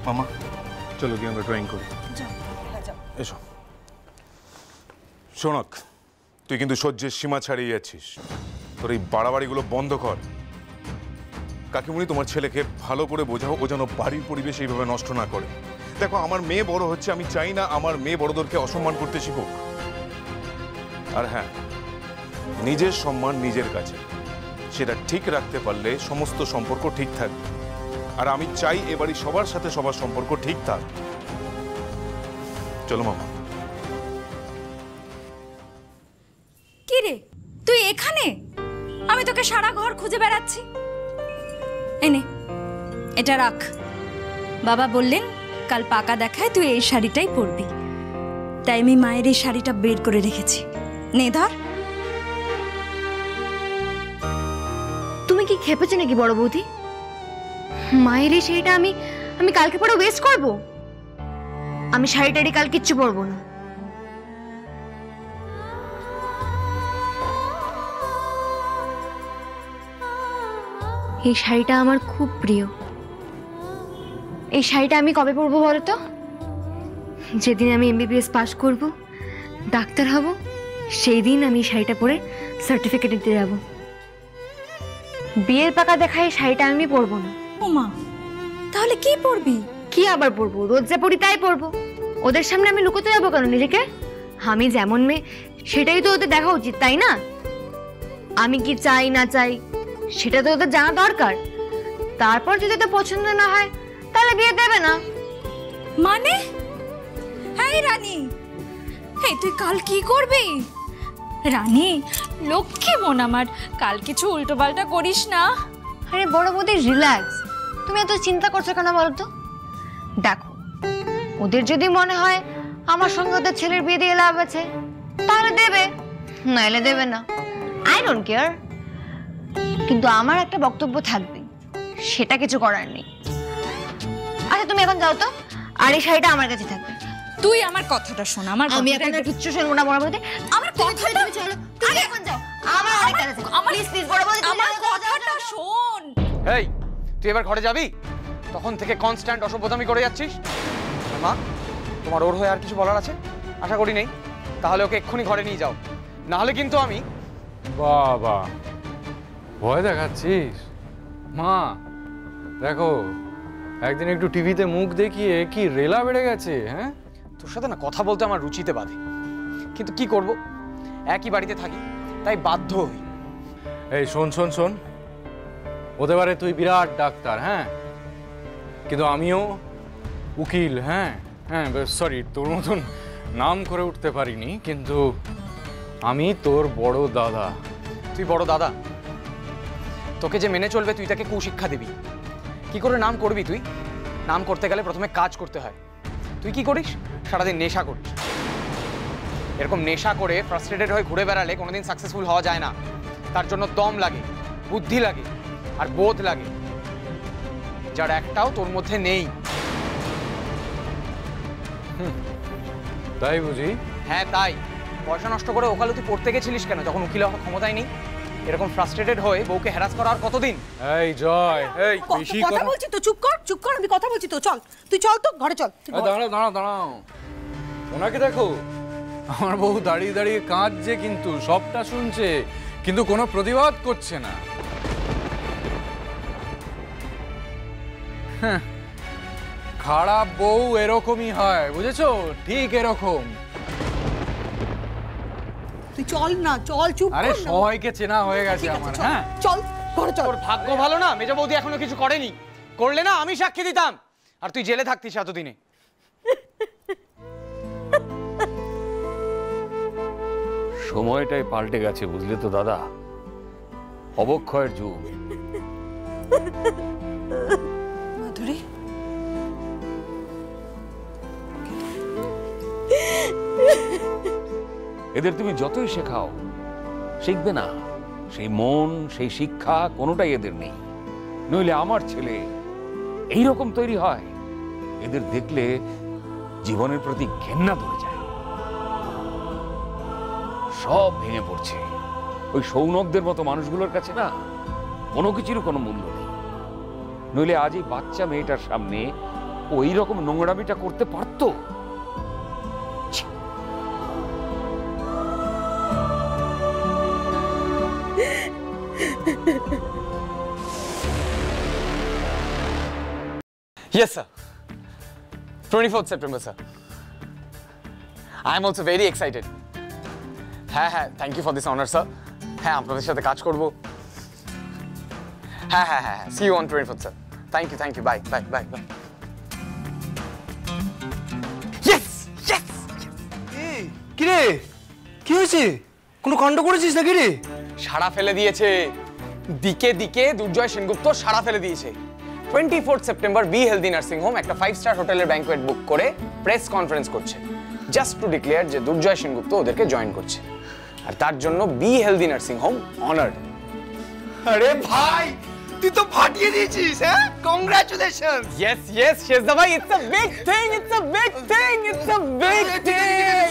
মামা চলো গিয়ে আমরা ড্রয়িং করি। এসো। শোনক, তুই কিন্তু সহ্যের সীমা ছাড়িয়ে যাচ্ছিস। তোর এই বাড়াবাড়িগুলো বন্ধ কর। কাকিমুনি, তোমার ছেলেকে ভালো করে বোঝাও, ও যেন বাড়ির পরিবেশ এইভাবে নষ্ট না করে। দেখো, আমার মেয়ে বড় হচ্ছে, আমি চাই না আমার মেয়ে বড়দেরকে অসম্মান করতে শিখুক। আর হ্যাঁ, নিজের সম্মান নিজের কাছে, সেটা ঠিক রাখতে পারলে সমস্ত সম্পর্ক ঠিক থাকবে। আর আমি চাই এবারই সবার সাথে সবার সম্পর্ক ঠিক থাক। চলো মামা। কি রে, তুই এখানে? আমি তোকে সারা ঘর খুঁজে বেড়াচ্ছি। এনে এটা রাখ। বাবা বললেন কাল পাকা দেখায় তুই এই শাড়িটাই পরবি, তাই আমি মায়ের এই শাড়িটা বের করে রেখেছি। নে ধর। তুমি কি খেপেছো নাকি বড় বৌদি? মায়ের এই শাড়িটা আমি কালকে পরে ওয়েস্ট করব? আমি শাড়িটারি কাল কিচ্ছু পরবো না। এই শাড়িটা আমার খুব প্রিয়। এই শাড়িটা আমি কবে পরবো বলো তো? যেদিন আমি MBBS পাস করব, ডাক্তার হব, সেই দিন আমি এই শাড়িটা পরে সার্টিফিকেট দিতে যাব। বিয়ের পাকা দেখায় এই শাড়িটা আমি পরবো না। ও মা, তাহলে কি পরবি? কি আবার পরবো? রোজ যা পরি তাই পরবো। ওদের সামনে আমি লুকোতে যাবো কেন নিজেকে? আমি যেমন মেয়ে সেটাই তো ওদের দেখা উচিত, তাই না? আমি কি চাই না চাই সেটা তো ওদের জানা দরকার। তারপর যদি তো পছন্দ না হয় তাহলে বিয়ে দেবে না। মানে? হ্যাঁ রানী, এই তুই কাল কি করবি? রানী লক্ষ্মী মন আমার, কাল কিছু উল্টো পাল্টা করিস না। আরে বড় বৌদি রিল্যাক্স, তুমি এত চিন্তা করছো কেন বলো তো? দেখো, ওদের যদি মনে হয় আমার সঙ্গে ওদের ছেলের বিয়ে দিয়ে লাভ আছে তাহলে দেবে, নাইলে দেবে না। I don't care. কিন্তু আমার একটা বক্তব্য থাকবে, সেটা কিছু করার নেই। আচ্ছা তুমি এখন যাও তো, আর এই শাড়িটা আমার কাছে থাকবে। তুই আমার কথাটা শোন। আমি এখন আর কিচ্ছু শুনবো না বড় বৌদি। আমার কথাটা চলো, তুমি এখন যাও। আমার অনেক কাজ আছে। প্লিজ প্লিজ বড় বৌদি, আমার কথাটা শোন। এই, তুই এবার ঘরে যাবি? তখন থেকে কনস্ট্যান্ট অসভ্যতামি করে যাচ্ছিস। মা, তোমার ওর হয়ে আর কিছু বলার আছে? আশা করি নেই। তাহলে ওকে এক্ষুনি ঘরে নিয়ে যাও, না হলে কিন্তু আমি। বাবা, ভয় দেখাচ্ছিস? মা দেখো, একদিন একটু টিভিতে মুখ দেখিয়ে কি রেলা বেড়ে গেছে। হ্যাঁ, তোর সাথে না কথা বলতে আমার রুচিতে বাধে, কিন্তু কি করব, একই বাড়িতে থাকি তাই বাধ্য হই। এই শোন শোন শোন, হতে পারে তুই বিরাট ডাক্তার, হ্যাঁ, কিন্তু আমিও উকিল। হ্যাঁ হ্যাঁ, সরি, তোর মতন নাম করে উঠতে পারিনি, কিন্তু আমি তোর বড় দাদা। তুই বড় দাদা? তোকে যে মেনে চলবে তুই তাকে কুশিক্ষা দিবি। কি করে নাম করবি তুই? নাম করতে গেলে প্রথমে কাজ করতে হয়। তুই কি করিস? সারাদিন নেশা করিস। এরকম নেশা করে ফ্রাস্ট্রেটেড হয়ে ঘুরে বেড়ালে কোনোদিন সাকসেসফুল হওয়া যায় না। তার জন্য দম লাগে, বুদ্ধি লাগে, আর বোধ লাগে, যার একটাও তোর মধ্যে নেই। তাই বুঝি? হ্যাঁ তাই। পয়সা নষ্ট করে ওকালতি তুই পড়তে গেছিলিস কেন, যখন উকিল হওয়ার ক্ষমতাই নেই? এরকম ফ্রাস্ট্রেটেড হয়ে বউকে হ্যারাস করা আর কতদিন? এই জয়, এই বেশি কথা বলছি তো, চুপ কর চুপ কর, আমি কথা বলছি তো। চল তুই চল তো, ঘরে চল। দাঁড়াও দাঁড়াও দাঁড়াও, ওনাকে দেখো, আমার বউ দাঁড়িয়ে দাঁড়িয়ে কাঁদছে, কিন্তু সবটা শুনছে, কিন্তু কোনো প্রতিবাদ করছে না। খারাপ বউ এরকমই হয়, বুঝেছো? ঠিক এরকম। তুই চল না, চল, চুপ কর। আরে সবাইকে চেনা হয়ে গেছে আমার। হ্যাঁ চল ঘরে চল। তোর ভাগ্য ভালো না মেজ বৌদি এখনো কিছু করেনি। করলে না আমি সাক্ষী দিতাম, আর তুই জেলে থাকতিস এতদিনে। সময়টাই পাল্টে গেছে, বুঝলে তো দাদা, অবক্ষয়ের যুগ। মাধুরী, এদের তুমি যতই শেখাও শিখবে না। সেই মন, সেই শিক্ষা কোনোটাই এদের নেই। নইলে আমার ছেলে এইরকম তৈরি হয়, এদের দেখলে জীবনের প্রতি ঘেন্না ধরে যায়, সব ভেঙে পড়ছে। ওই সৌনকদের মতো মানুষগুলোর কাছে না কোনো কিছুর কোনো মূল্য নেই। নইলে আজ এই বাচ্চা মেয়েটার সামনে ওই রকম নোংরামিটা করতে পারতো? Yes, sir. 24th September, sir. I am also very excited. হ্যাঁ হ্যাঁ, thank you for this honour sir. হ্যাঁ, আপনাদের সাথে কাজ করব। হ্যাঁ হ্যাঁ হ্যাঁ, see you on 24th, sir. Thank you, bye bye bye bye. Yes yes. কি রে, কি হয়েছে? কোনো কাণ্ড করেছিস নাকি রে? সাড়া ফেলে দিয়েছে, দিকে দিকে দুর্জয় সেনগুপ্ত সাড়া ফেলে দিয়েছে। 24th September be healthy nursing home একটা 5-স্টার হোটেলের ব্যাংকোয়েট বুক করে প্রেস কনফারেন্স করছে, জাস্ট টু ডিক্লেয়ার যে দুর্জয় সেনগুপ্ত ওদেরকে জয়েন করছে, আর তার জন্য be healthy nursing home honoured. আরে ভাই, তুই তো ফাটিয়ে দিয়েছিস। হ্যাঁ, কংগ্রাচুলেশনস। ইয়েস ইয়েস শেষদা ভাই, it's a big thing, it's a big thing, it's a big thing.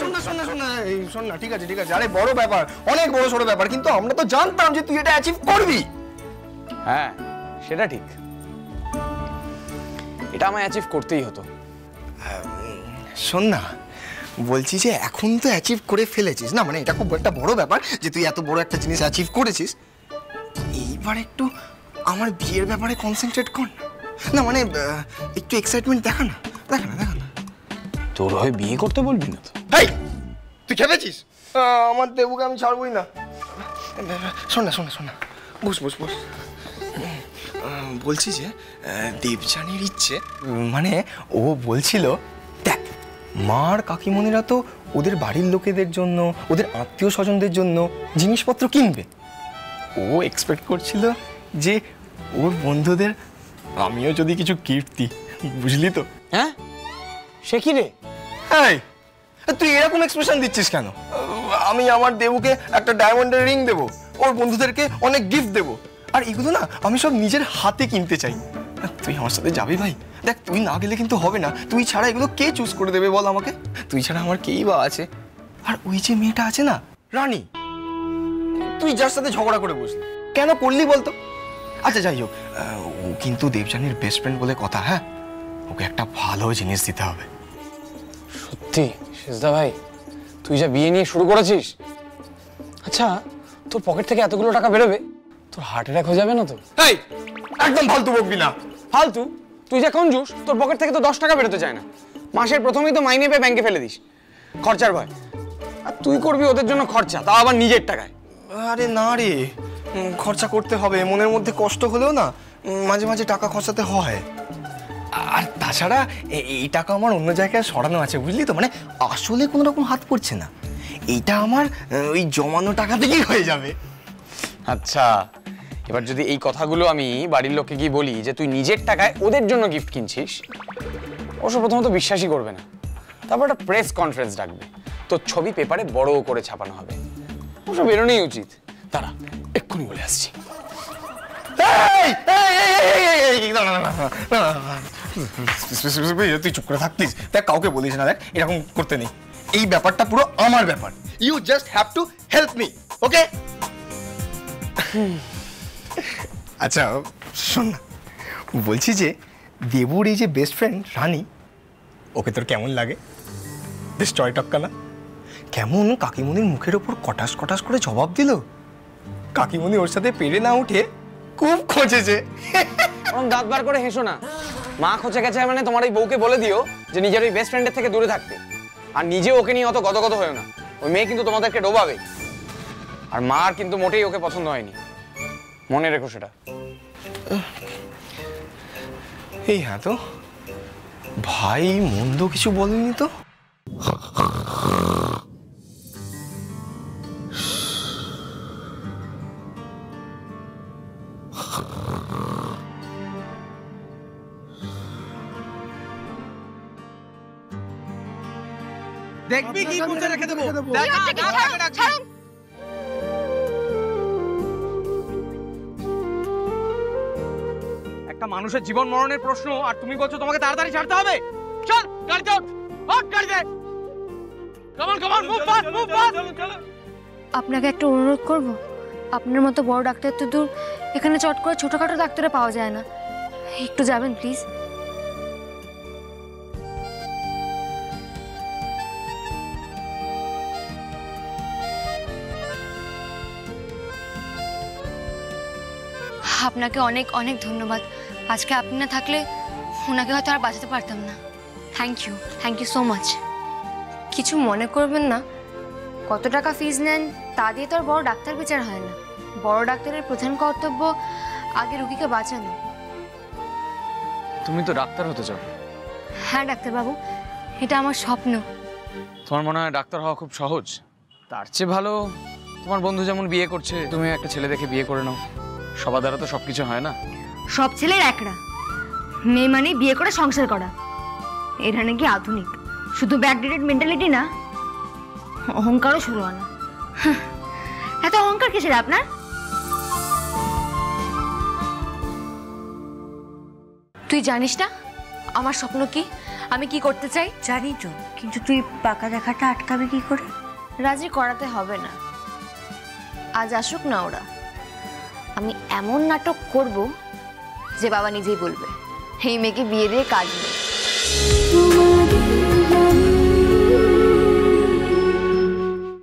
শোন না, ঠিক আছে ঠিক আছে, আরে বড় ব্যাপার, অনেক বড় সড়ো ব্যাপার, কিন্তু আমরা তো জানতাম যে তুই এটা অ্যাচিভ করবি। হ্যাঁ, সেটা ঠিক, এটা আমায় অ্যাচিভ করতেই হতো। শোন না, বলছি যে এখন তো অ্যাচিভ করে ফেলেছিস না, মানে এটা খুব একটা বড় ব্যাপার যে তুই এত বড় একটা জিনিস অ্যাচিভ করেছিস। এইবার একটু আমার বিয়ের ব্যাপারে কনসেন্ট্রেট কর না, মানে একটু এক্সাইটমেন্ট দেখা না। তোর হয়ে বিয়ে করতে বলবি না তো? হেই, তুই খেপেছিস? আমার দেবুকে আমি ছাড়বই না। শোন না, বস। বলছি যে দেবযানীর ইচ্ছে, মানে ও বলছিল, দেখ মার কাকিমণিরা তো ওদের বাড়ির লোকেদের জন্য, ওদের আত্মীয় স্বজনদের জন্য জিনিসপত্র কিনবে। ও এক্সপেক্ট করছিল যে ওর বন্ধুদের আমিও যদি কিছু গিফট দিই, বুঝলি তো? হ্যাঁ, সে কি রে? হ্যাঁ, তুই এরকম এক্সপ্রেশন দিচ্ছিস কেন? আমি আমার দেবুকে একটা ডায়মন্ডের রিং দেবো, ওর বন্ধুদেরকে অনেক গিফট দেবো, আর এগুলো না আমি সব নিজের হাতে কিনতে চাই। তুই আমার সাথে যাবি ভাই? দেখ, তুই না গেলে কিন্তু হবে না। তুই ছাড়া এগুলো কে চুজ করে দেবে বল আমাকে? তুই ছাড়া আমার কেই বা আছে? আর ওই যে মেয়েটা আছে না, রানী, তুই যার সাথে ঝগড়া করে বসলি, কেন করলি বলতো? আচ্ছা যাই হোক, ও কিন্তু দেবযানীর বেস্ট ফ্রেন্ড বলে কথা। হ্যাঁ, ওকে একটা ভালো জিনিস দিতে হবে। সত্যি শেষদা ভাই, তুই যা বিয়ে নিয়ে শুরু করেছিস, আচ্ছা তোর পকেট থেকে এতগুলো টাকা বেরোবে, তোর হার্ট অ্যাটাক হয়ে যাবে না তো? এই, একদম ফালতু বকবি না। ফালতু? তুই যা কঞ্জুস, তোর পকেট থেকে তো 10 টাকা বেরোতে চায় না। মাসের প্রথমেই তো মাইনে পেয়ে ব্যাংকে ফেলে দিস খরচার ভয়, আর তুই করবি ওদের জন্য খরচা, তাও আবার নিজের টাকায়। আরে না রে, খরচা করতে হবে, মনের মধ্যে কষ্ট হলেও না মাঝে মাঝে টাকা খরচাতে হয়। আর তাছাড়া এই টাকা আমার অন্য জায়গায় সরানো আছে, বুঝলি তো? মানে আসলে কোনো রকম হাত পড়ছে না, এইটা আমার ওই জমানো টাকা থেকেই হয়ে যাবে। আচ্ছা, এবার যদি এই কথাগুলো আমি বাড়ির লোককে গিয়ে বলি যে তুই নিজের টাকায় ওদের জন্য গিফট কিনছিস, অবশ্য প্রথমত বিশ্বাসই করবে না। তারপর একটা প্রেস কনফারেন্স ডাকবে, তোর ছবি পেপারে বড় করে ছাপানো হবে, অবশ্য বেরোনোই উচিত। তারা এক্ষুনি বলে আসছি। তুই চুপ করে থাকতিস? দেখ, কাউকে বলিস না, দেখ এরকম করতে নেই, এই ব্যাপারটা পুরো আমার ব্যাপার। You just have to help me, okay? আচ্ছা শোন না, বলছি যে দেবুর এই যে বেস্ট ফ্রেন্ড রানী, ওকে তোর কেমন লাগে? বেশ চয় টক্কা না? কেমন কাকিমণির মুখের ওপর কটাস কটাস করে জবাব দিল। কাকিমণি ওর সাথে পেরে না উঠে খুব খোঁজেছে। ওরকম দাঁত বার করে হেসো না। মা খোঁচে গেছে মানে তোমার এই বউকে বলে দিও যে নিজের ওই বেস্ট ফ্রেন্ডের থেকে দূরে থাকতে, আর নিজে ওকে নিয়ে অত গদগদ হয়েও না। ওই মেয়ে কিন্তু তোমাদেরকে ডোবাবে, আর মার কিন্তু মোটেই ওকে পছন্দ হয়নি, মনে রেখো সেটা। এই হ্যাঁ, তো ভাই মন্দ কিছু বলেনি তো? দেখবি কি করতে রেখে দেবো। একটা মানুষের জীবন মরণের প্রশ্ন, আর তুমি বলছো তোমাকে তাড়াতাড়ি ছাড়তে হবে। চল গাড়িতে ওঠ, গাড়িতে। Come on, move fast, move fast. আপনাকে একটা অনুরোধ করব, আপনার মতো বড় ডাক্তার তো দূর, এখানে চট করে ছোটখাটো ডাক্তারে পাওয়া যায় না, একটু যাবেন প্লিজ। আপনাকে অনেক অনেক ধন্যবাদ। আজকে আপনি না থাকলে ওনাকে হয়তো আর বাঁচাতে পারতাম না। Thank you so much. কিছু মনে করবেন না, কত টাকা ফিজ নেন তা দিয়ে তো আর বড় ডাক্তার বিচার হয় না। বড় ডাক্তারের প্রধান কর্তব্য আগে রোগীকে বাঁচানো। তুমি তো ডাক্তার হতে চাও। হ্যাঁ ডাক্তারবাবু, এটা আমার স্বপ্ন। তোমার মনে হয় ডাক্তার হওয়া খুব সহজ? তার চেয়ে ভালো তোমার বন্ধু যেমন বিয়ে করছে, তুমি একটা ছেলে দেখে বিয়ে করে নাও। সবার দ্বারা তো সবকিছু হয় না। সব ছেলের একরা, মেয়ে মানে বিয়ে করে সংসার করা। এটা নাকি আধুনিক, শুধু ব্যাকডেটেড মেন্টালিটি না, অহংকারও শুরু আনা। এত অহংকার কিসের আপনার? তুই জানিস না আমার স্বপ্ন কি, আমি কি করতে চাই? জানি তো, কিন্তু তুই পাকা দেখাটা আটকাবে কি করে? রাজি করাতে হবে না, আজ আসুক না ওরা। আমি এমন নাটক করব যে বাবা নিজেই বলবে এই মেয়েকে বিয়ে দিয়ে কাজ নেই।